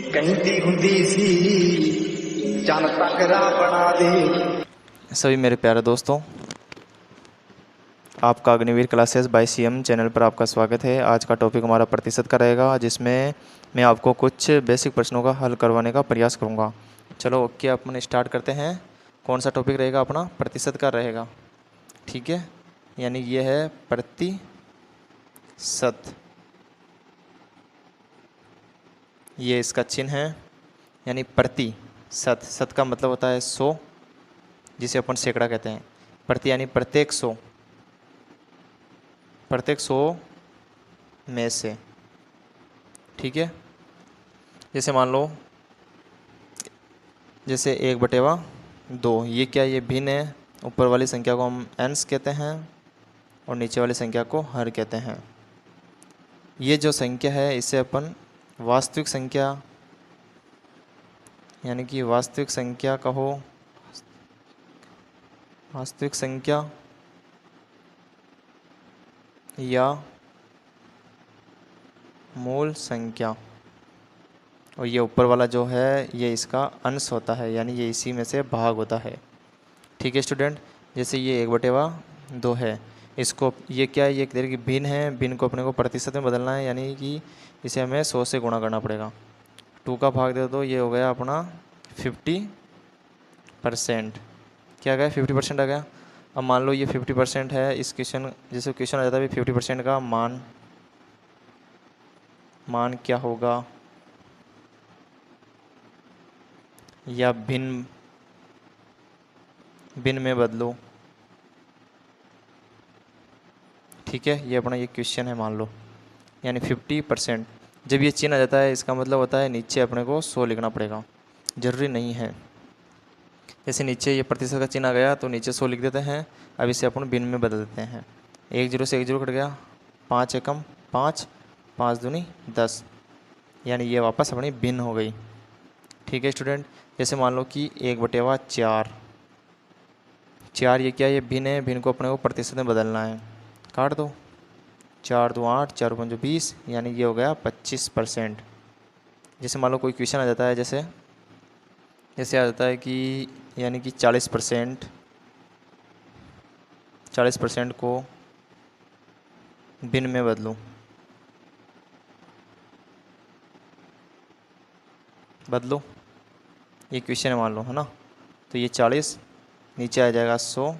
कहती हुंदी सी चन तकरा बना दे। सभी मेरे प्यारे दोस्तों, आपका Agniveer classes by CM channel पर आपका स्वागत है। आज का टॉपिक हमारा प्रतिशत का रहेगा, जिसमें मैं आपको कुछ बेसिक प्रश्नों का हल करवाने का प्रयास करूंगा। चलो ओके, अपन स्टार्ट करते हैं। कौन सा टॉपिक रहेगा अपना? प्रतिशत का रहेगा, ठीक है। यानी ये है प्रतिशत, ये इसका चिन्ह है। यानी प्रति शत, शत का मतलब होता है 100, जिसे अपन सैकड़ा कहते हैं। प्रति यानी प्रत्येक 100, प्रत्येक 100 में से, ठीक है। जैसे मान लो, जैसे 1/2, ये क्या, ये भिन्न है। ऊपर वाली संख्या को हम अंश कहते हैं और नीचे वाली संख्या को हर कहते हैं। ये जो संख्या है इसे अपन वास्तविक संख्या, यानी कि वास्तविक संख्या कहो, वास्तविक संख्या या मूल संख्या, और ये ऊपर वाला जो है ये इसका अंश होता है, यानी ये इसी में से भाग होता है, ठीक है स्टूडेंट। जैसे ये 1/2 है, इसको ये क्या है, ये एक तरह की भिन्न है। भिन्न को अपने को प्रतिशत में बदलना है, यानी कि इसे हमें 100 से गुणा करना पड़ेगा। 2 का भाग दे दो, ये हो गया अपना 50%। क्या गया? 50% आ गया। अब मान लो ये 50% है। इस क्वेश्चन, जैसे क्वेश्चन आ जाता है 50% का मान क्या होगा, या भिन्न में बदलो, ठीक है। ये अपना ये क्वेश्चन है, मान लो। यानी 50%, जब ये चिन्ह आ जाता है इसका मतलब होता है नीचे अपने को 100 लिखना पड़ेगा, जरूरी नहीं है। जैसे नीचे ये प्रतिशत का चिन्ह आ गया तो नीचे 100 लिख देते हैं। अब इसे अपन भिन्न में बदल देते हैं। 1 0 से 1 0 कट गया, 5 एकम 5, 5 दूनी 10, यानी ये वापस अपनी भिन्न हो गई, ठीक है स्टूडेंट। जैसे मान लो कि 1/4, ये क्या, ये भिन्न है। भिन्न को अपने को प्रतिशत में बदलना है। काट दो, 4 2 8, 4 5 20, यानी ये हो गया 25%। जैसे मान लो कोई क्वेश्चन आ जाता है, जैसे आ जाता है कि यानी कि 40%, 40% को भिन्न में बदलो, ये क्वेश्चन है मान लो, है ना। तो ये 40 नीचे आ जाएगा 100,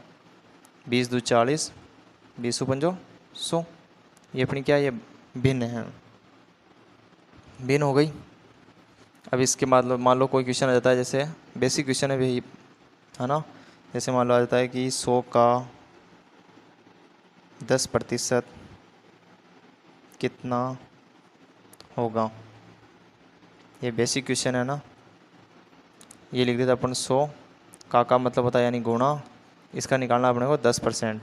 20 2 40, 20 पंजो 100। ये अपनी क्या, ये भिन्न है, भिन्न हो गई। अब इसके मान लो कोई क्वेश्चन आ जाता है, जैसे बेसिक क्वेश्चन है वही, है ना। जैसे मान लो आ जाता है कि 100 का 10% कितना होगा। ये बेसिक क्वेश्चन है ना। ये लिख देते अपन 100 का मतलब होता है यानी गुणा, इसका निकालना अपने को 10%।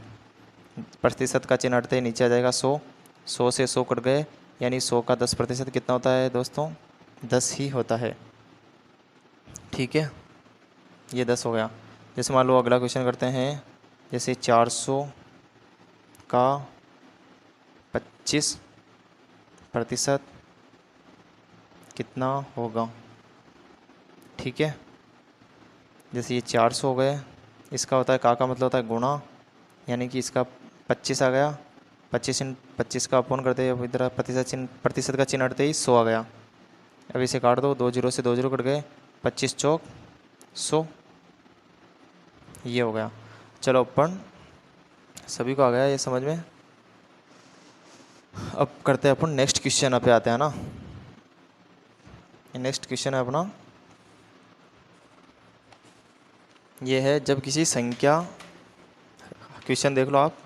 प्रतिशत का चिन्ह हटते ही नीचे आ जाएगा 100, 100 से 100 कट गए, यानी 100 का 10% कितना होता है दोस्तों? 10 ही होता है, ठीक है। ये 10 हो गया। जैसे मान लो अगला क्वेश्चन करते हैं, जैसे 400 का 25% कितना होगा, ठीक है। जैसे ये 400 हो गए, इसका होता है का मतलब होता है गुणा, यानी कि इसका 25 आ गया। 25 का अपोन करते हैं, इधर प्रतिशत का चिन्ह हटते ही 100 आ गया। अब इसे काट दो, 2 0 से 2 0 कट गए, 25 चौक 100, ये हो गया। चलो अपन सभी को आ गया ये समझ में। अब करते हैं अपन नेक्स्ट क्वेश्चन पे आते हैं ना। नेक्स्ट क्वेश्चन है अपना, ये है जब किसी संख्या, क्वेश्चन देख लो आप,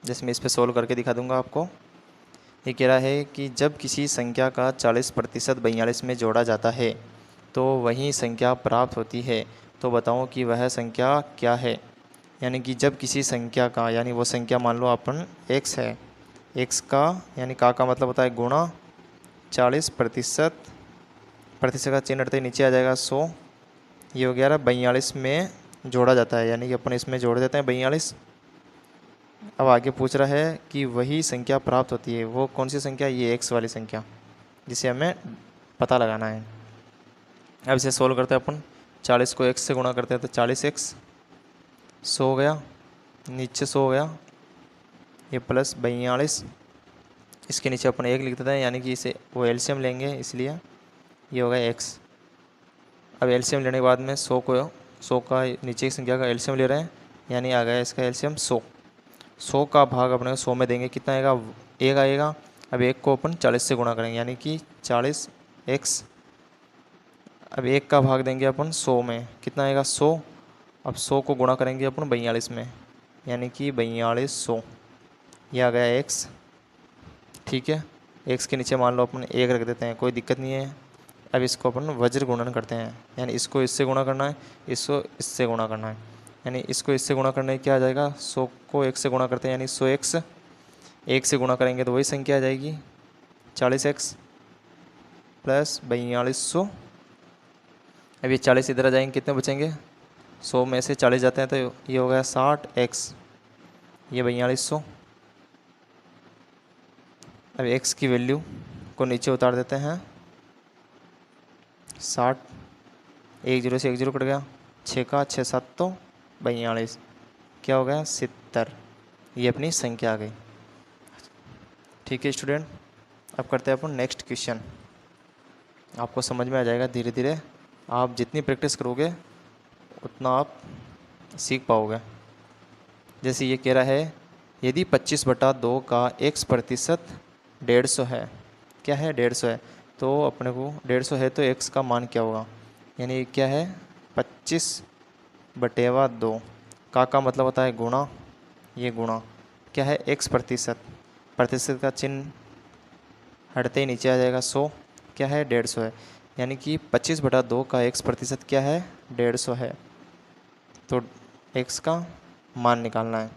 जैसे मैं इस पे सोल्व करके दिखा दूंगा आपको। ये कह रहा है कि जब किसी संख्या का 40% 42 में जोड़ा जाता है तो वही संख्या प्राप्त होती है, तो बताओ कि वह संख्या क्या है। यानी कि जब किसी संख्या का, यानी वो संख्या मान लो अपन x है, x का यानी का मतलब होता है गुणा 40%, प्रतिशत का चिन्ह हटते नीचे आ जाएगा 100, ये हो गया 42 में जोड़ा जाता है, यानी कि अपन इसमें जोड़ देते हैं 42। अब आगे पूछ रहा है कि वही संख्या प्राप्त होती है, वो कौन सी संख्या? ये x वाली संख्या, जिसे हमें पता लगाना है। अब इसे सोल्व करते हैं अपन। 40 को x से गुणा करते हैं तो 40x 100 हो गया, नीचे 100 हो गया, ये प्लस 42, इसके नीचे अपन 1 लिख देते हैं, यानी कि इसे वो एलसीएम लेंगे इसलिए ये हो गया x। अब एलसीएम लेने के बाद में 100 का नीचे की संख्या का एलसीएम ले रहे हैं, यानी आ गया इसका एलसीएम 100 का भाग अपने को 100 में देंगे, कितना आएगा 1 आएगा। अब 1 को अपन 40 से गुणा करेंगे, यानी कि 40x। अब 1 का भाग देंगे अपन 100 में, कितना आएगा 100। अब 100 को गुणा करेंगे अपन 42 में, यानी कि 4200, यह आ गया x। ठीक है, x के नीचे मान लो अपन 1 रख देते हैं, कोई दिक्कत नहीं है। अब इसको अपन वज्र गुणन करते हैं, यानी इसको इससे गुणा करना है, इसको इससे गुणा करना है, यानी इसको इससे गुणा करने क्या आ जाएगा 100 को 1 से गुणा करते हैं, यानी 100x। 1 से गुणा करेंगे तो वही संख्या आ जाएगी 40x प्लस 4200। अब ये 40 इधर आ जाएंगे, कितने बचेंगे 100 में से 40 जाते हैं तो ये हो गया 60x, ये 4200। अब x की वैल्यू को नीचे उतार देते हैं, 60, 1 0 से 1 0 कट गया, 6 का 6 7 तो 42, क्या हो गया 70। ये अपनी संख्या आ गई। ठीक है स्टूडेंट, अब करते हैं अपन नेक्स्ट क्वेश्चन। आपको समझ में आ जाएगा धीरे धीरे, आप जितनी प्रैक्टिस करोगे उतना आप सीख पाओगे। जैसे ये कह रहा है, यदि 25/2 का x% 150 है, क्या है 150 है, तो अपने को 150 है तो x का मान क्या होगा, यानी क्या है 25/2 का मतलब होता है गुणा, ये गुणा क्या है x%, प्रतिशत का चिन्ह हटते ही नीचे आ जाएगा 100, क्या है 150 है, यानी कि 25/2 का x% क्या है 150 है। तो x का मान निकालना है,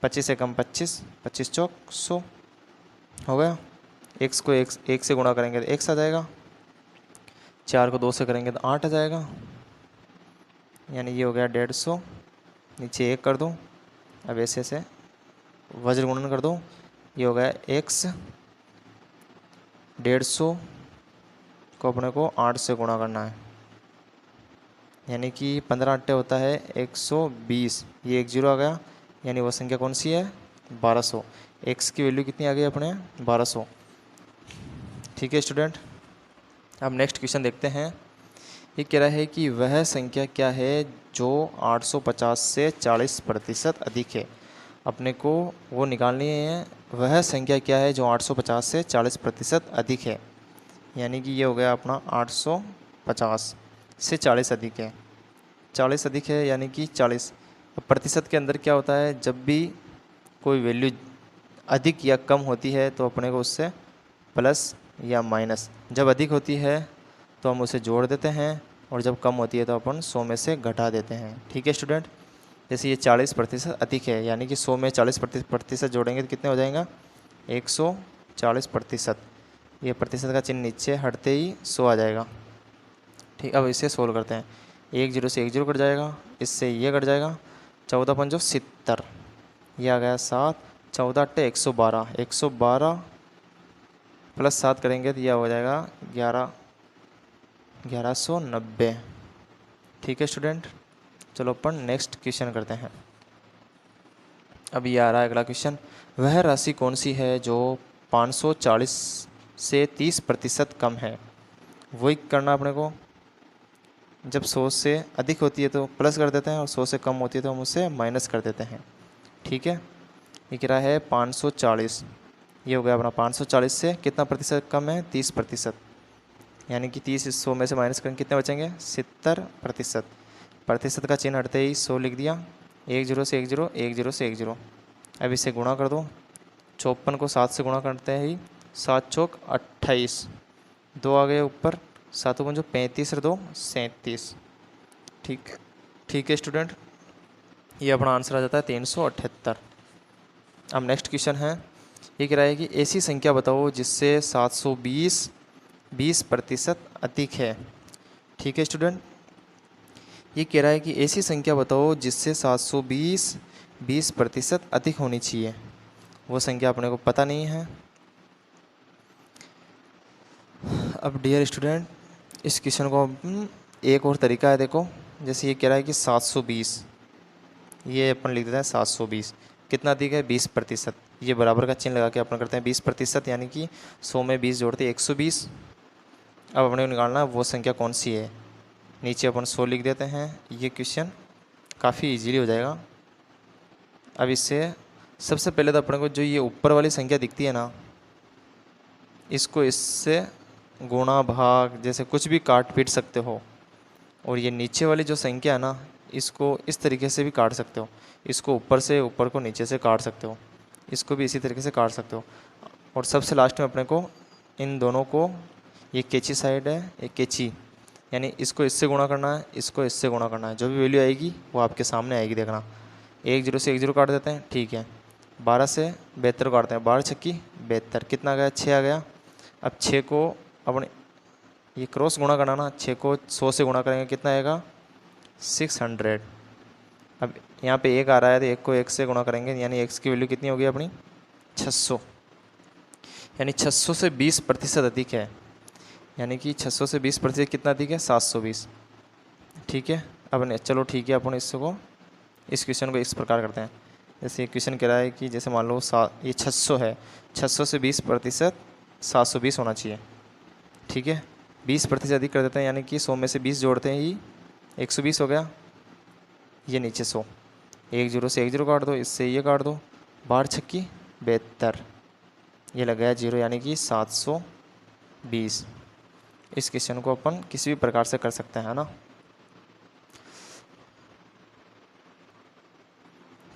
25 से कम 25, 25 चौक 100 हो गया। x को 1 से गुणा करेंगे तो x आ जाएगा, 4 को 2 से करेंगे तो 8 आ जाएगा, यानी ये हो गया 150, नीचे 1 कर दो। अब ऐसे से वज्र गुणन कर दो, ये हो गया x। 150 को अपने को 8 से गुणा करना है, यानी कि 15 8 होता है 120, ये 1 0 आ गया, यानी वो संख्या कौन सी है 1200। x की वैल्यू कितनी आ गई अपने 1200। ठीक है स्टूडेंट, अब नेक्स्ट क्वेश्चन देखते हैं। ये कह रहा है कि वह संख्या क्या है जो 850 से 40% अधिक है। अपने को वो निकालनी है, वह संख्या क्या है जो 850 से 40% अधिक है, यानी कि ये हो गया अपना 850 से 40 अधिक है, 40 अधिक है यानी कि 40। अब प्रतिशत के अंदर क्या होता है, जब भी कोई वैल्यू अधिक या कम होती है तो अपने को उससे प्लस या माइनस, जब अधिक होती है तो हम उसे जोड़ देते हैं, और जब कम होती है तो अपन 100 में से घटा देते हैं। ठीक है स्टूडेंट, जैसे ये 40% अधिक है, यानी कि 100 में 40% जोड़ेंगे तो कितने हो जाएगा 140%। ये प्रतिशत का चिन्ह नीचे हटते ही 100 आ जाएगा। ठीक, अब इसे सोल्व करते हैं। 1 0 से 1 0 कट जाएगा, इससे ये कट जाएगा, 14 पंजो 70, ये आ गया 7, 14 8 112, 112 प्लस 7 करेंगे तो यह हो जाएगा 1190। ठीक है स्टूडेंट, चलो अपन नेक्स्ट क्वेश्चन करते हैं। अब ये आ रहा है अगला क्वेश्चन, वह राशि कौन सी है जो 540 से 30% कम है। वही करना अपने को, जब 100 से अधिक होती है तो प्लस कर देते हैं, और 100 से कम होती है तो हम उसे माइनस कर देते हैं। ठीक है, ये कह रहा है 540, ये हो गया अपना 540 से कितना प्रतिशत कम है 30%, यानी कि 30 इस 100 में से माइनस करेंगे कितने बचेंगे 70%। प्रतिशत का चिन्ह हटते ही 100 लिख दिया, 1 0 से 1 0, 1 0 से 1 0। अब इसे गुणा कर दो, 54 को 7 से गुणा करते ही 7 चौक 28, 2 आ गए ऊपर, 7 पंजो 35 और 2 37। ठीक है स्टूडेंट, ये अपना आंसर आ जाता है 378। अब नेक्स्ट क्वेश्चन है, ये कह रहा है कि ऐसी संख्या बताओ जिससे 720 20% अधिक है। ठीक है स्टूडेंट, ये कह रहा है कि ऐसी संख्या बताओ जिससे 720 20% अधिक होनी चाहिए। वो संख्या अपने को पता नहीं है। अब डियर स्टूडेंट, इस क्वेश्चन को एक और तरीका है, देखो जैसे ये कह रहा है कि 720, ये अपन लिख देते हैं 720, कितना अधिक है 20%। ये बराबर का चिन्ह लगा के अपन करते हैं 20%, यानी कि 100 में 20 जोड़ते 120। अब अपने को निकालना है वो संख्या कौन सी है। नीचे अपन 100 लिख देते हैं। ये क्वेश्चन काफ़ी इजीली हो जाएगा। अब इससे सबसे पहले तो अपने को जो ये ऊपर वाली संख्या दिखती है ना, इसको इससे गुणा भाग जैसे कुछ भी काट पीट सकते हो। और ये नीचे वाली जो संख्या है ना, इसको इस तरीके से भी काट सकते हो। इसको ऊपर से ऊपर को नीचे से काट सकते हो, इसको भी इसी तरीके से काट सकते हो। और सबसे लास्ट में अपने को इन दोनों को, ये कैची साइड है, ये कैची, यानी इसको इससे गुणा करना है, इसको इससे गुणा करना है। जो भी वैल्यू आएगी वो आपके सामने आएगी, देखना। 1 0 से 1 0 काट देते हैं, ठीक है। 12 से 72 काटते हैं, 12 छक्की 72, कितना आ गया 6 आ गया। अब 6 को अपने ये क्रॉस गुणा करना ना, 6 को 100 से गुणा करेंगे, कितना आएगा 600। अब यहाँ पे 1 आ रहा है तो 1 को 1 से गुणा करेंगे, यानी x की वैल्यू कितनी होगी अपनी 600, यानी 600 से 20% अधिक है। यानी कि 600 से 20% कितना अधिक है 720, ठीक है। अब चलो ठीक है, अपन इसको इस क्वेश्चन को इस प्रकार करते हैं। जैसे क्वेश्चन कह रहा है कि जैसे मान लो ये 600 है, 600 से 20% 720 होना चाहिए, ठीक है। 20% अधिक कर देते हैं, यानी कि 100 में से 20 जोड़ते हैं ही 120 हो गया। ये नीचे 100, 1 0 से 1 0 काट दो, इससे ये काट दो, 12 छक्की 72, ये लग गया 0, यानी कि 720। इस क्वेश्चन को अपन किसी भी प्रकार से कर सकते हैं ना।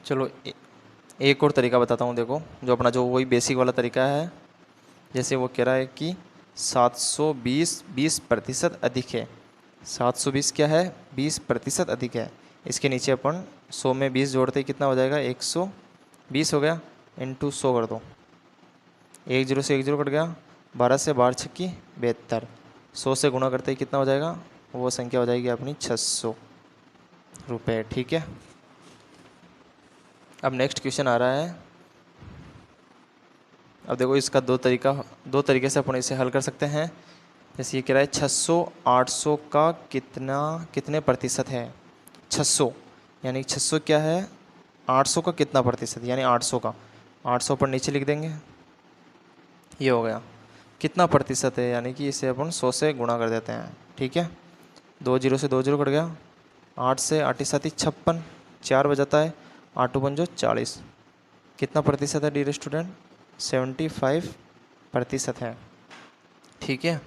चलो एक और तरीका बताता हूँ, देखो जो अपना जो वही बेसिक वाला तरीका है। जैसे वो कह रहा है कि 720 20% अधिक है। 720 क्या है 20% अधिक है। इसके नीचे अपन 100 में 20 जोड़ते ही कितना हो जाएगा 120 हो गया, इंटू 100 कर दो। 1 0 से 1 0 कट गया, 12 से 12 छक्की 72, 100 से गुणा करते ही कितना हो जाएगा, वो संख्या हो जाएगी अपनी 600 रुपये, ठीक है। अब नेक्स्ट क्वेश्चन आ रहा है। अब देखो इसका दो तरीके से अपन इसे हल कर सकते हैं। जैसे ये कह रहा है 600 800 का कितने प्रतिशत है। 600 यानी 600 क्या है 800 का कितना प्रतिशत, यानी 800 का 800 पर नीचे लिख देंगे, ये हो गया। कितना प्रतिशत है, यानी कि इसे अपन 100 से गुणा कर देते हैं, ठीक है। 2 0 से 2 0 कट गया, 8 से 8 7 56, 4 बजाता है, 8 5 40, कितना प्रतिशत है डियर स्टूडेंट 75% है, ठीक है।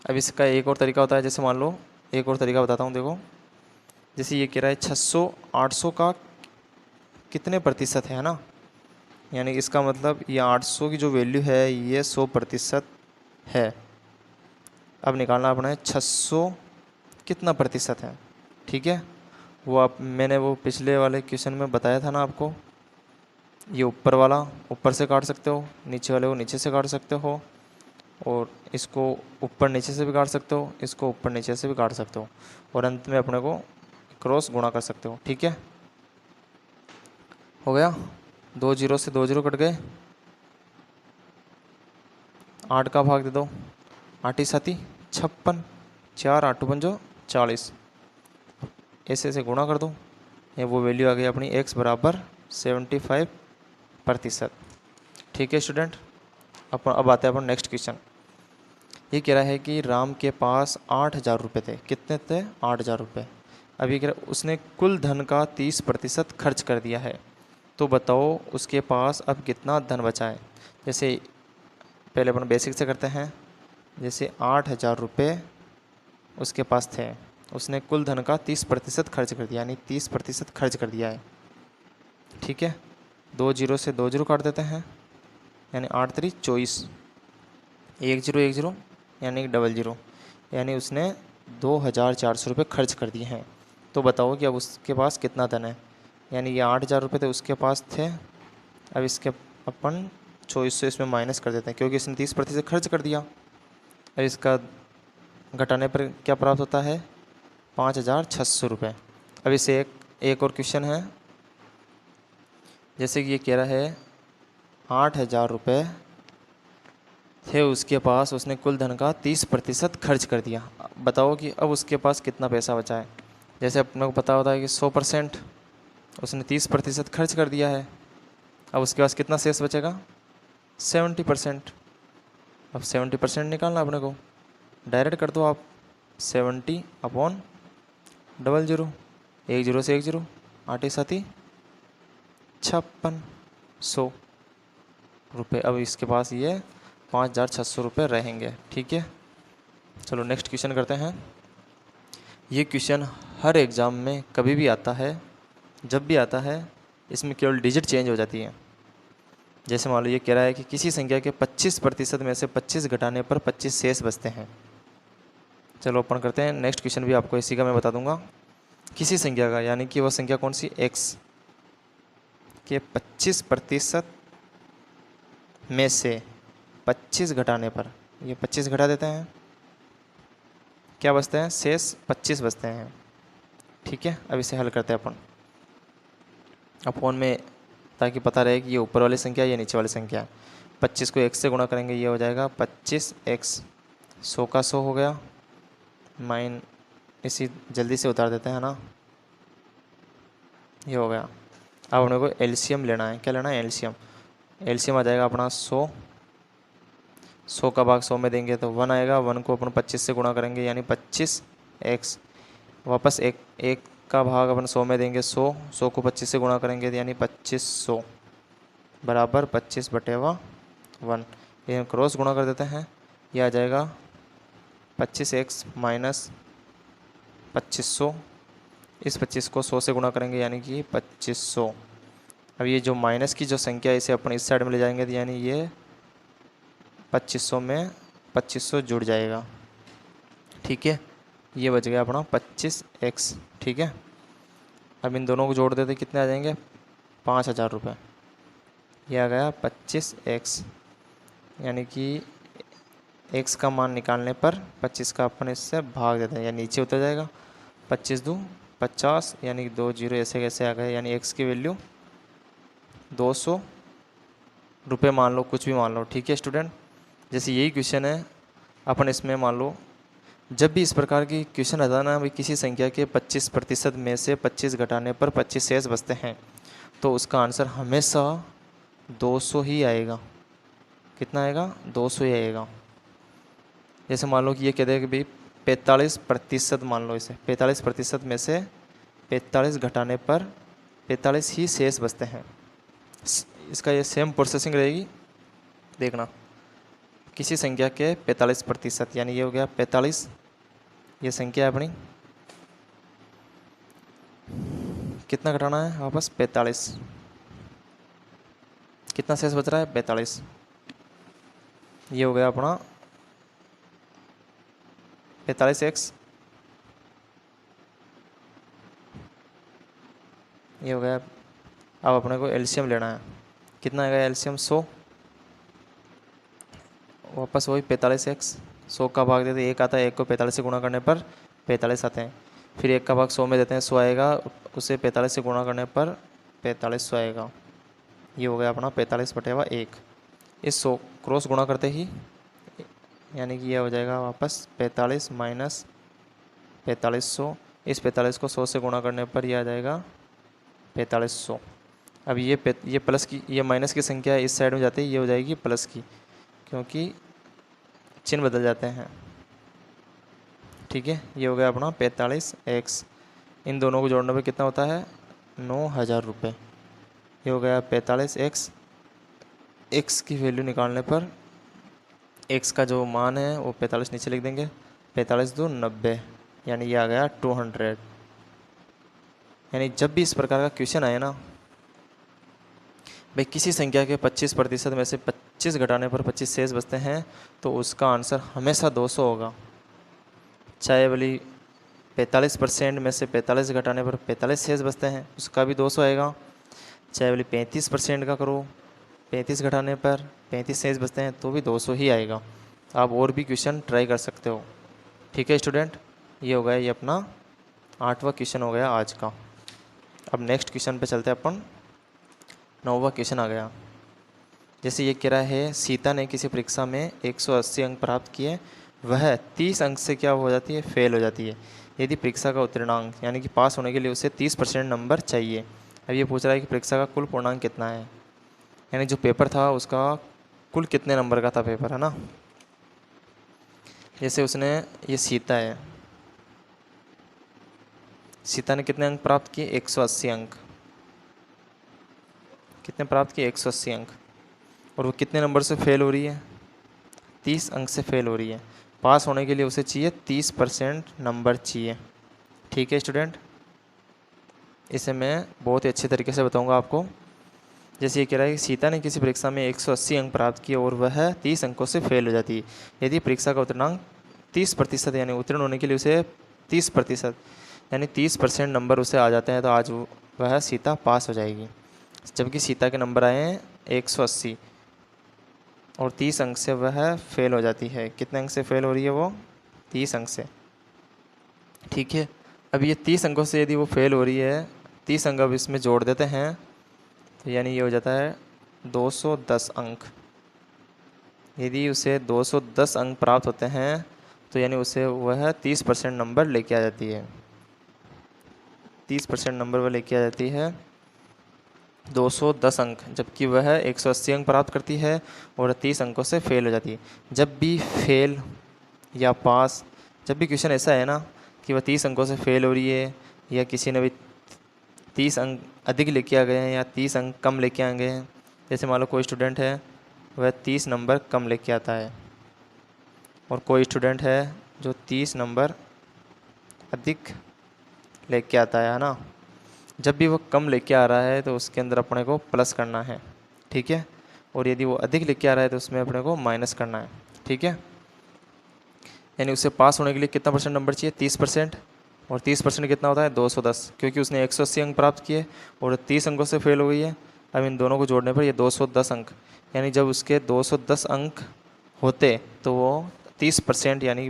अब इसका एक और तरीका होता है। जैसे मान लो एक और तरीका बताता हूँ, देखो जैसे ये कह रहा है 600 800 का कितने प्रतिशत है ना, यानी इसका मतलब ये 800 की जो वैल्यू है ये 100% है। अब निकालना अपना है 600 कितना प्रतिशत है, ठीक है। वो आप मैंने वो पिछले वाले क्वेश्चन में बताया था ना आपको, ये ऊपर वाला ऊपर से काट सकते हो, नीचे वाले को नीचे से काट सकते हो, और इसको ऊपर नीचे से भी काट सकते हो, इसको ऊपर नीचे से भी काट सकते हो, और अंत में अपने को क्रॉस गुणा कर सकते हो, ठीक है। हो गया, 2 0 से 2 0 कट गए, 8 का भाग दे दो, 8 7 56, 4 8 5 40, ऐसे ऐसे गुणा कर दो, ये वो वैल्यू आ गई अपनी x बराबर 75%, ठीक है स्टूडेंट। अब आते हैं अपन नेक्स्ट क्वेश्चन। ये कह रहा है कि राम के पास 8,000 रुपये थे, कितने थे 8,000 रुपये। अब ये कह रहा है उसने कुल धन का 30% खर्च कर दिया है, तो बताओ उसके पास अब कितना धन बचा है। जैसे पहले अपन बेसिक से करते हैं। जैसे 8,000 रुपये उसके पास थे, उसने कुल धन का 30% खर्च कर दिया, यानी 30% खर्च कर दिया है, ठीक है। 2 0 से 2 0 काट देते हैं, यानी 8 3 24, 1 0 1 0 यानी 00, यानी उसने 2,400 रुपये खर्च कर दिए हैं। तो बताओ कि अब उसके पास कितना धन है, यानी ये 8,000 रुपये थे उसके पास थे। अब इसके अपन 2400 इसमें माइनस कर देते हैं, क्योंकि इसने 30% खर्च कर दिया। अब इसका घटाने पर क्या प्राप्त होता है 5,600 रुपये। अब इसे एक और क्वेश्चन है। जैसे कि ये कह रहा है 8,000 रुपये थे उसके पास, उसने कुल धन का 30% खर्च कर दिया। बताओ कि अब उसके पास कितना पैसा बचा है। जैसे अपने को पता होता है कि 100% उसने 30% खर्च कर दिया है, अब उसके पास कितना शेष बचेगा, 70%। अब 70% निकालना अपने को, डायरेक्ट कर दो आप, 70/00, एक जीरो से एक जीरो, 8×7 5600 रुपये। अब इसके पास ये 5600 रुपये रहेंगे। ठीक है, चलो नेक्स्ट क्वेश्चन करते हैं। ये क्वेश्चन हर एग्ज़ाम में कभी भी आता है, जब भी आता है इसमें केवल डिजिट चेंज हो जाती है। जैसे मान लो ये कह रहा है कि किसी संख्या के 25% में से 25 घटाने पर 25 शेष बचते हैं। चलो अपन करते हैं, नेक्स्ट क्वेश्चन भी आपको इसी का मैं बता दूंगा। किसी संख्या का, यानी कि वह संख्या कौन सी, x के 25% में से 25 घटाने पर, ये 25 घटा देते हैं, क्या बचते हैं, शेष 25 बचते हैं। ठीक है, अब इसे हल करते हैं अपन फोन में, ताकि पता रहे कि ये ऊपर वाली संख्या या नीचे वाली संख्या है। 25 को x से गुणा करेंगे, ये हो जाएगा 25x, 100 का 100 हो गया, माइन इसी जल्दी से उतार देते हैं ना, ये हो गया। अब अपने को एलसीएम लेना है। क्या लेना है, एलसीएम। एलसीएम आ जाएगा अपना 100, 100 का भाग 100 में देंगे तो 1 आएगा, 1 को अपन 25 से गुणा करेंगे यानी 25x, वापस एक का भाग अपन 100 में देंगे 100, 100 को 25 से गुणा करेंगे यानी 2500 बराबर 25/1। ये हम क्रॉस गुणा कर देते हैं, ये आ जाएगा 25x माइनस 2500, इस 25 को 100 से गुणा करेंगे यानी कि 2500। अब ये जो माइनस की जो संख्या है इसे अपन इस साइड में ले जाएंगे तो यानी ये 2500 में 2500 जुड़ जाएगा। ठीक है, ये बच गया अपना 25x। ठीक है, अब इन दोनों को जोड़ देते कितने आ जाएंगे, 5000 रुपये। ये आ गया 25x, यानी कि x का मान निकालने पर 25 का अपन इससे भाग देते हैं या नीचे उतर जाएगा। 25×2 50, यानी 2 जीरो ऐसे कैसे आ गए, यानी x की वैल्यू 200 रुपये मान लो, कुछ भी मान लो। ठीक है स्टूडेंट, जैसे यही क्वेश्चन है अपन इसमें मान लो जब भी इस प्रकार की क्वेश्चन आता है ना भाई, किसी संख्या के 25% में से 25 घटाने पर 25 शेष बचते हैं, तो उसका आंसर हमेशा 200 ही आएगा। कितना आएगा, 200 ही आएगा। जैसे मान लो कि ये कहते हैं कि भाई 45% मान लो, इसे 45% में से 45 घटाने पर 45 ही शेष बचते हैं। इसका ये सेम प्रोसेसिंग रहेगी, देखना। किसी संख्या के 45%, यानी ये हो गया 45, ये संख्या है अपनी, कितना घटाना है वापस 45, कितना शेष बच रहा है 45, ये हो गया अपना 45x, ये हो गया। अब अपने को एलसीएम लेना है, कितना आएगा एलसीएम 100, वापस वही 45x, 100 का भाग देते एक आता है, एक को 45 से गुणा करने पर 45 आते हैं, फिर एक का भाग 100 में देते हैं 100 आएगा, उसे 45 से गुणा करने पर 4500 आएगा। ये हो गया अपना 45/1। इस 100 क्रॉस गुणा करते ही यानी कि यह हो जाएगा वापस 45 माइनस 4500, इस 45 को 100 से गुणा करने पर यह आ जाएगा 4500। अब ये प्लस की, ये माइनस की संख्या इस साइड में जाते ही ये हो जाएगी प्लस की, क्योंकि चिन्ह बदल जाते हैं। ठीक है, ये हो गया अपना 45x, इन दोनों को जोड़ने पे कितना होता है 9000 रुपये। ये हो गया 45x, x की वैल्यू निकालने पर x का जो मान है वो 45 नीचे लिख देंगे, 45×2 90, यानी ये आ गया 200। यानी जब भी इस प्रकार का क्वेश्चन आए ना भाई, किसी संख्या के 25% में से 25 घटाने पर 25 शेष बचते हैं, तो उसका आंसर हमेशा 200 होगा। चाहे वाली 45% में से 45 घटाने पर 45 शेष बचते हैं, उसका भी 200 आएगा। चाहे वाली 35% का करो, 35 घटाने पर 35 शेष बचते हैं, तो भी 200 ही आएगा। आप और भी क्वेश्चन ट्राई कर सकते हो। ठीक है स्टूडेंट, ये हो गया, ये अपना 8वां क्वेश्चन हो गया आज का। अब नेक्स्ट क्वेश्चन पे चलते हैं अपन। 9वां क्वेश्चन आ गया। जैसे ये कह रहा है सीता ने किसी परीक्षा में 180 अंक प्राप्त किए, वह 30 अंक से क्या हो जाती है, फेल हो जाती है। यदि परीक्षा का उत्तीर्णांक यानी कि पास होने के लिए उसे 30% नंबर चाहिए। अब ये पूछ रहा है कि परीक्षा का कुल पूर्णांक कितना है, यानी जो पेपर था उसका कुल कितने नंबर का था पेपर, है ना। जैसे उसने, ये सीता है, सीता ने कितने अंक प्राप्त किए, 180 अंक। कितने प्राप्त किए, 180 अंक। और वो कितने नंबर से फेल हो रही है, 30 अंक से फेल हो रही है। पास होने के लिए उसे चाहिए 30% नंबर चाहिए। ठीक है स्टूडेंट, इसे मैं बहुत ही अच्छे तरीके से बताऊंगा आपको। जैसे ये कह रहा है कि सीता ने किसी परीक्षा में 180 अंक प्राप्त किए और वह 30 अंकों से फेल हो जाती है। यदि परीक्षा का उत्तीर्णांक 30% यानी उत्तीर्ण होने के लिए उसे 30% यानी 30% नंबर उसे आ जाते हैं तो आज वह सीता पास हो जाएगी। जबकि सीता के नंबर आए हैं 180 और 30 अंक से वह फेल हो जाती है। कितने अंक से फेल हो रही है वो, 30 अंक से। ठीक है, अब ये 30 अंकों से यदि वो फेल हो रही है, 30 अंक अब इसमें जोड़ देते हैं तो यानी ये हो जाता है 210 अंक। यदि उसे 210 अंक प्राप्त होते हैं तो यानी उसे वह 30% नंबर लेके आ जाती है। 30% नंबर वह लेके आ जाती है, 210 अंक, जबकि वह 180 अंक प्राप्त करती है और 30 अंकों से फेल हो जाती है। जब भी फेल या पास, जब भी क्वेश्चन ऐसा है ना कि वह 30 अंकों से फेल हो रही है या किसी ने भी 30 अंक अधिक लेके आ गए हैं या 30 अंक कम लेके आ गए हैं, जैसे मान लो कोई स्टूडेंट है वह 30 नंबर कम लेके आता है और कोई स्टूडेंट है जो 30 नंबर अधिक लेके आता है ना। जब भी वो कम लेके आ रहा है तो उसके अंदर अपने को प्लस करना है, ठीक है। और यदि वो अधिक लेके आ रहा है तो उसमें अपने को माइनस करना है, ठीक है। यानी उसे पास होने के लिए कितना परसेंट नंबर चाहिए, 30%। और 30% कितना होता है, 210, क्योंकि उसने 180 अंक प्राप्त किए और 30 अंकों से फेल हो गई है। अब इन दोनों को जोड़ने पर ये 210 अंक, यानी जब उसके 210 अंक होते तो वो 30% यानी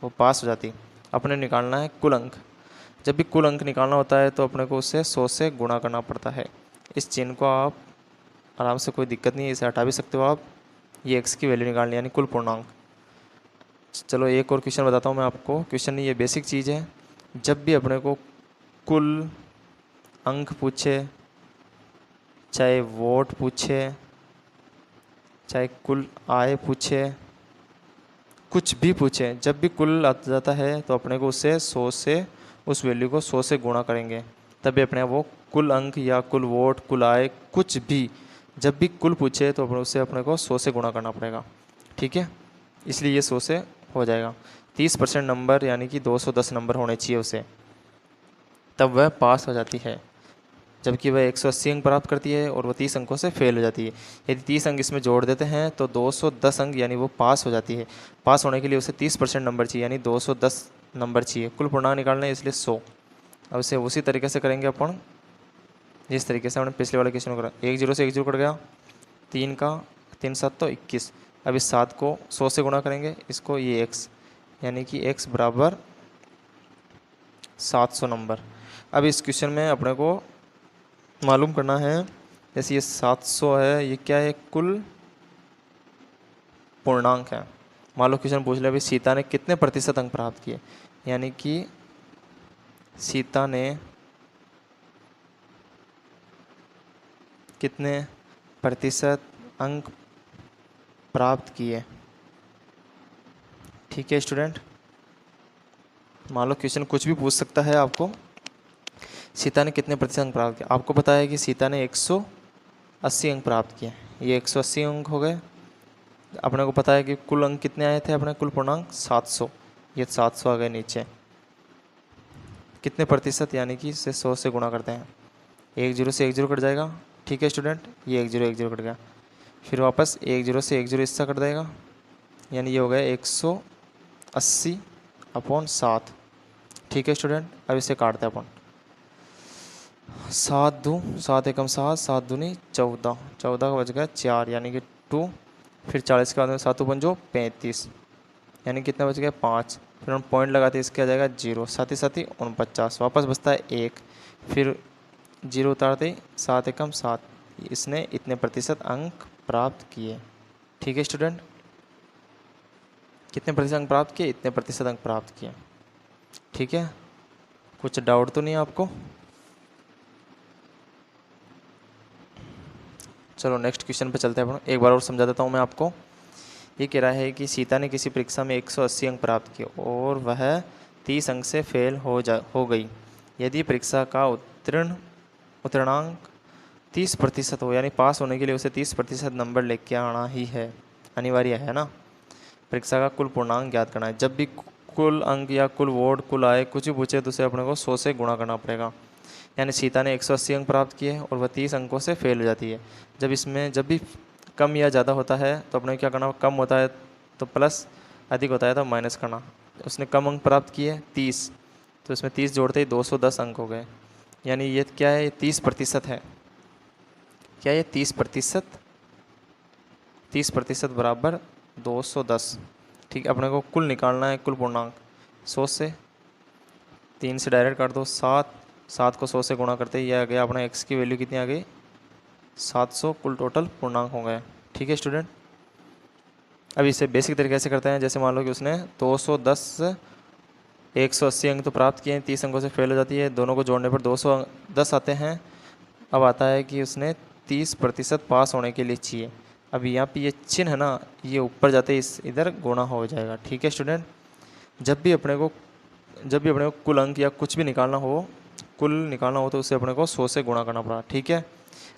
वो पास हो जाती। अपने निकालना है कुल अंक। जब भी कुल अंक निकालना होता है तो अपने को उससे 100 से गुणा करना पड़ता है। इस चिन्ह को आप आराम से, कोई दिक्कत नहीं है, इसे हटा भी सकते हो आप। ये x की वैल्यू निकालनी यानी कुल पूर्णांक। चलो एक और क्वेश्चन बताता हूँ मैं आपको। क्वेश्चन नहीं, ये बेसिक चीज़ है। जब भी अपने को कुल अंक पूछे, चाहे वोट पूछे, चाहे कुल आय पूछे, कुछ भी पूछे, जब भी कुल आ जाता है तो अपने को उससे 100 से, उस वैल्यू को 100 से गुणा करेंगे, तभी अपने वो कुल अंक या कुल वोट, कुल आय, कुछ भी, जब भी कुल पूछे तो उससे अपने को 100 से गुणा करना पड़ेगा, ठीक है। इसलिए ये 100 से हो जाएगा। 30% नंबर यानी कि 210 नंबर होने चाहिए उसे, तब वह पास हो जाती है। जबकि वह 180 अंक प्राप्त करती है और वह 30 अंकों से फेल हो जाती है। यदि 30 अंक इसमें जोड़ देते हैं तो 210 अंक यानी वो पास हो जाती है। पास होने के लिए उसे 30% नंबर चाहिए यानी 210 नंबर चाहिए। कुल पूर्णांक निकालना है इसलिए 100। अब इसे उसी तरीके से करेंगे अपन जिस तरीके से हमने पिछले वाले क्वेश्चन को करा। 1 0 से 1 0 कट गया, 3 का 3 7 तो 21। अब इस 7 को 100 से गुणा करेंगे, इसको ये x यानी कि x बराबर 700 नंबर। अब इस क्वेश्चन में अपने को मालूम करना है, जैसे ये 700 है, ये क्या है, कुल पूर्णांक है। मान लो क्वेश्चन पूछ ले भाई सीता ने कितने प्रतिशत अंक प्राप्त किए, यानी कि सीता ने कितने प्रतिशत अंक प्राप्त किए, ठीक है स्टूडेंट। मान लो क्वेश्चन कुछ भी पूछ सकता है आपको, सीता ने कितने प्रतिशत अंक प्राप्त किए। आपको पता है कि सीता ने 180 अंक प्राप्त किए, ये 180 अंक हो गए। अपने को पता है कि कुल अंक कितने आए थे, अपने कुल पूर्णांक 700, ये 700 आ गए नीचे। कितने प्रतिशत यानी कि इसे 100 से गुणा करते हैं, 1 0 से 1 0 कट जाएगा, ठीक है स्टूडेंट। ये 1 0 कट गया, फिर वापस 1 0 से 1 0 इससे कट जाएगा, यानी ये हो गया 180/7, ठीक है स्टूडेंट। अब इसे काटते हैं अपन, 7 2 7 एकम 7, 7 दूनी 14, 14 का बच गया 4 यानी कि 2। फिर 40 के बाद में 7 पंजो 35 यानी कितना बच गया 5। फिर हम पॉइंट लगाते हैं, इसके आ जाएगा 0, साथ ही 49, वापस बचता है 1। फिर 0 उतारते 7 एकम 7, इसने इतने प्रतिशत अंक प्राप्त किए। ठीक है स्टूडेंट, कितने प्रतिशत अंक प्राप्त किए, इतने प्रतिशत अंक प्राप्त किए। ठीक है, कुछ डाउट तो नहीं है आपको? चलो नेक्स्ट क्वेश्चन पे चलते हैं अपन। एक बार और समझा देता हूँ मैं आपको। ये कह रहा है कि सीता ने किसी परीक्षा में 180 अंक प्राप्त किए और वह 30 अंक से फेल हो गई। यदि परीक्षा का उत्तीर्णांक 30% हो, यानी पास होने के लिए उसे 30% नंबर लेके आना ही है, अनिवार्य है ना। परीक्षा का कुल पूर्णांक ज्ञात करना है। जब भी कुल अंक या कुल वोट कुल आए कुछ भी पूछे तो उसे अपने को 100 से गुणा करना पड़ेगा। यानी सीता ने 180 अंक प्राप्त किए और वह 30 अंकों से फेल हो जाती है। जब भी कम या ज़्यादा होता है तो अपने क्या करना, कम होता है तो प्लस, अधिक होता है तो माइनस करना। उसने कम अंक प्राप्त किए 30, तो इसमें 30 जोड़ते ही 210 अंक हो गए। यानी ये क्या है, ये 30% है। क्या ये 30%? 30% बराबर 210। ठीक है, अपने को कुल निकालना है, कुल पूर्णांक। 100 से 3 से डायरेक्ट काट दो, 7 को 100 से गुणा करते ही यह आ गया अपना x की वैल्यू कितनी आ गई, 700 कुल टोटल पूर्णांक हो गए। ठीक है स्टूडेंट, अब इसे बेसिक तरीके से करते हैं। जैसे मान लो कि उसने 210 से 180 अंक तो प्राप्त किए हैं, 30 अंकों से फेल हो जाती है, दोनों को जोड़ने पर 210 आते हैं। अब आता है कि उसने 30% पास होने के लिए चाहिए। अब यहाँ पे ये चिन्ह है ना, ये ऊपर जाते ही इस इधर गुणा हो जाएगा। ठीक है स्टूडेंट, जब भी अपने को कुल अंक या कुछ भी निकालना हो तो उसे अपने को 100 से गुणा करना पड़ा। ठीक है,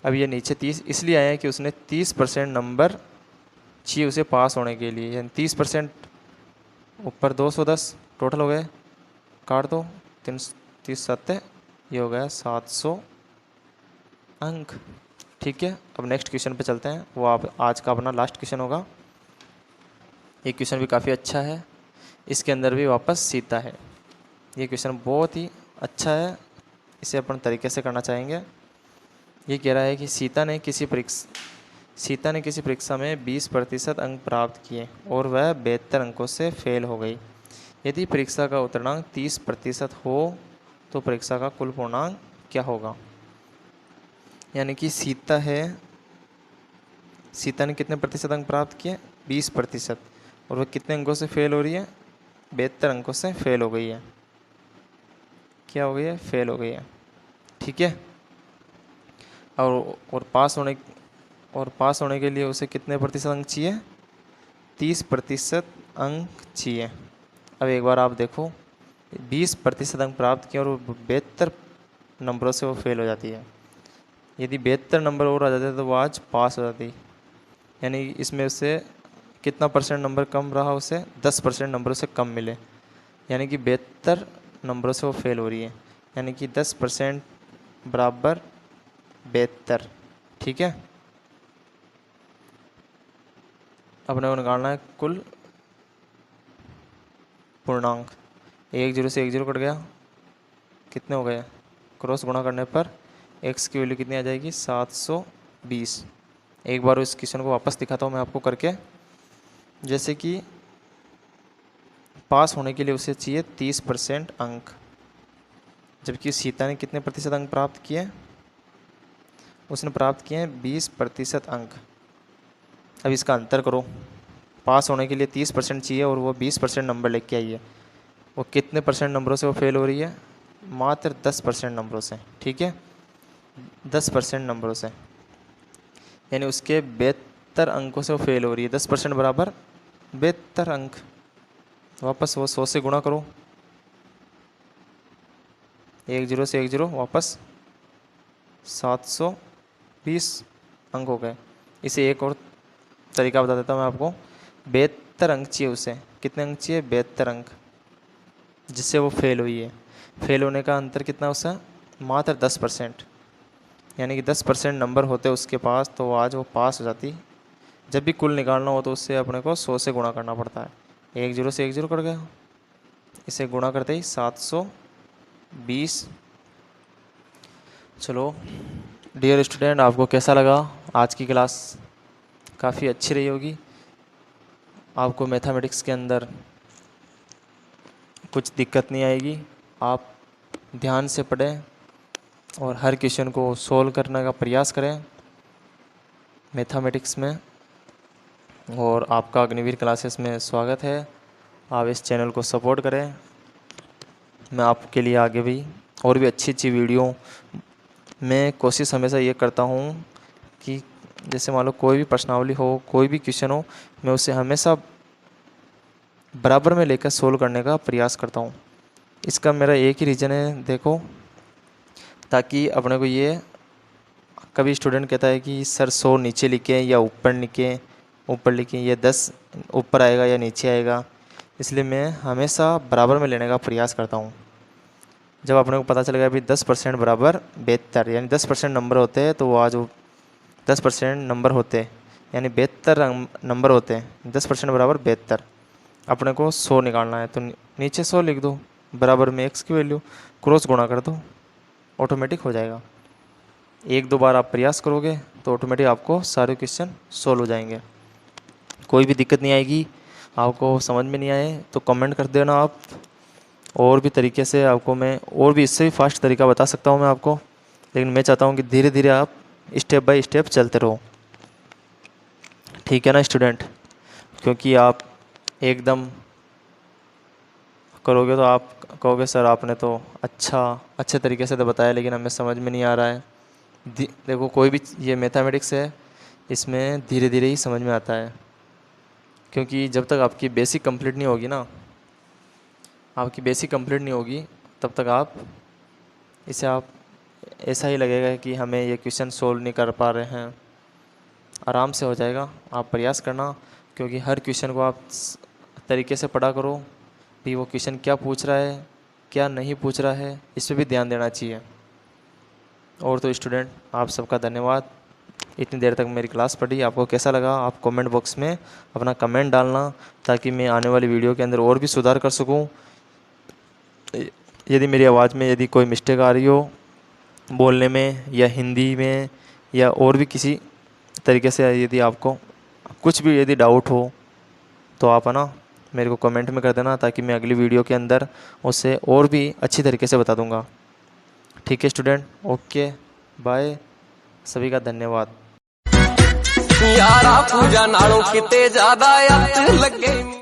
अब ये नीचे 30 इसलिए आया है कि उसने 30% नंबर चाहिए उसे पास होने के लिए, यानी 30% ऊपर 210 टोटल हो गए, काट दो 30 ये हो गया 700 अंक। ठीक है, अब नेक्स्ट क्वेश्चन पे चलते हैं, वो आप आज का अपना लास्ट क्वेश्चन होगा। ये क्वेश्चन भी काफ़ी अच्छा है, इसके अंदर भी वापस सीता है। ये क्वेश्चन बहुत ही अच्छा है, इसे अपन तरीके से करना चाहेंगे। ये कह रहा है कि सीता ने किसी परीक्षा में 20% अंक प्राप्त किए और वह 72 अंकों से फेल हो गई। यदि परीक्षा का उत्तीर्णांक 30% हो तो परीक्षा का कुल पूर्णांक क्या होगा। यानी कि सीता ने कितने प्रतिशत अंक प्राप्त किए, 20%, और वह कितने अंकों से फेल हो रही है, 72 अंकों से फेल हो गई है। क्या हो गई है, फेल हो गई है। ठीक है, और पास होने के लिए उसे कितने प्रतिशत अंक चाहिए, 30% अंक चाहिए। अब एक बार आप देखो, 20% अंक प्राप्त किए और 72 नंबरों से वो फेल हो जाती है। यदि 72 नंबर और आ जाते तो वो आज पास हो जाती। यानी इसमें उसे कितना % नंबर कम रहा, उसे 10% नंबरों से कम मिले, यानी कि 72 नंबरों से वो फेल हो रही है। यानी कि 10% बराबर 72। ठीक है, अपने को निकालना है कुल पूर्णांक। 1 0 से 1 0 कट गया, कितने हो गए, क्रॉस गुणा करने पर x की वैल्यू कितनी आ जाएगी, 720। एक बार इस क्वेश्चन को वापस दिखाता हूँ मैं आपको करके। जैसे कि पास होने के लिए उसे चाहिए 30% अंक, जबकि सीता ने कितने प्रतिशत अंक प्राप्त किए, उसने प्राप्त किए हैं 20% अंक। अब इसका अंतर करो, पास होने के लिए 30% चाहिए और वो 20% नंबर लेके आई है। वो कितने % नंबरों से वो फेल हो रही है, मात्र 10% नंबरों से। ठीक है, 10% नंबरों से, यानी उसके 72 अंकों से वो फेल हो रही है। 10% बराबर 72 अंक। वापस वो 100 से गुणा करो, 1 0 से 1 0 वापस 720 अंक हो गए। इसे एक और तरीका बता देता हूँ मैं आपको। 72 अंक चाहिए उसे, कितने अंक चाहिए, 72 अंक, जिससे वो फेल हुई है। फेल होने का अंतर कितना उसका, मात्र 10%। यानी कि 10% नंबर होते उसके पास तो आज वो पास हो जाती। जब भी कुल निकालना हो तो उससे अपने को 100 से गुणा करना पड़ता है। 1 0 से 1 0 कट गया, इसे गुणा करते ही 720। चलो डियर स्टूडेंट, आपको कैसा लगा आज की क्लास, काफ़ी अच्छी रही होगी। आपको मैथमेटिक्स के अंदर कुछ दिक्कत नहीं आएगी। आप ध्यान से पढ़ें और हर क्वेश्चन को सोल्व करने का प्रयास करें। मैथमेटिक्स में और आपका अग्निवीर क्लासेस में स्वागत है। आप इस चैनल को सपोर्ट करें। मैं आपके लिए आगे भी और भी अच्छी वीडियो मैं कोशिश हमेशा ये करता हूँ कि जैसे मान लो कोई भी प्रश्नावली हो, कोई भी क्वेश्चन हो, मैं उसे हमेशा बराबर में लेकर सोल्व करने का प्रयास करता हूँ। इसका मेरा एक ही रीज़न है, देखो, ताकि अपने को ये कभी स्टूडेंट कहता है कि सर 100 नीचे लिखें या ऊपर लिखें या 10 ऊपर आएगा या नीचे आएगा, इसलिए मैं हमेशा बराबर में लेने का प्रयास करता हूँ। जब अपने को पता चलेगा भी 10% बराबर 72, यानी 10% नंबर होते हैं, तो वो आज 10% नंबर होते यानी 72 नंबर होते हैं, 10% बराबर 72, अपने को 100 निकालना है तो नीचे 100 लिख दो, बराबर में x की वैल्यू क्रॉस गुणा कर दो, ऑटोमेटिक हो जाएगा। 1-2 बार आप प्रयास करोगे तो ऑटोमेटिक आपको सारे क्वेश्चन सोल्व हो जाएंगे। कोई भी दिक्कत नहीं आएगी। आपको समझ में नहीं आए तो कमेंट कर देना आप, और भी तरीके से आपको मैं और भी इससे भी फास्ट तरीका बता सकता हूँ मैं आपको, लेकिन मैं चाहता हूँ कि धीरे धीरे आप स्टेप बाय स्टेप चलते रहो, ठीक है ना स्टूडेंट? क्योंकि आप एकदम करोगे तो आप कहोगे सर आपने तो अच्छे तरीके से तो बताया, लेकिन हमें समझ में नहीं आ रहा है। देखो, कोई भी ये मैथमेटिक्स है, इसमें धीरे धीरे ही समझ में आता है, क्योंकि जब तक आपकी बेसिक कंप्लीट नहीं होगी ना, तब तक आप ऐसा ही लगेगा कि हमें ये क्वेश्चन सोल्व नहीं कर पा रहे हैं। आराम से हो जाएगा, आप प्रयास करना, क्योंकि हर क्वेश्चन को आप तरीके से पढ़ा करो भी वो क्वेश्चन क्या पूछ रहा है, क्या नहीं पूछ रहा है, इस पर भी ध्यान देना चाहिए। और तो स्टूडेंट, आप सबका धन्यवाद, इतनी देर तक मेरी क्लास पढ़ी। आपको कैसा लगा आप कमेंट बॉक्स में अपना कमेंट डालना, ताकि मैं आने वाली वीडियो के अंदर और भी सुधार कर सकूं। यदि मेरी आवाज़ में यदि कोई मिस्टेक आ रही हो बोलने में या हिंदी में या और भी किसी तरीके से, यदि आपको कुछ भी यदि डाउट हो तो आप है ना मेरे को कमेंट में कर देना, ताकि मैं अगली वीडियो के अंदर उसे और भी अच्छी तरीके से बता दूंगा। ठीक है स्टूडेंट, ओके बाय, सभी का धन्यवाद। यारा पूजा नालों किते ज्यादा याद लगे।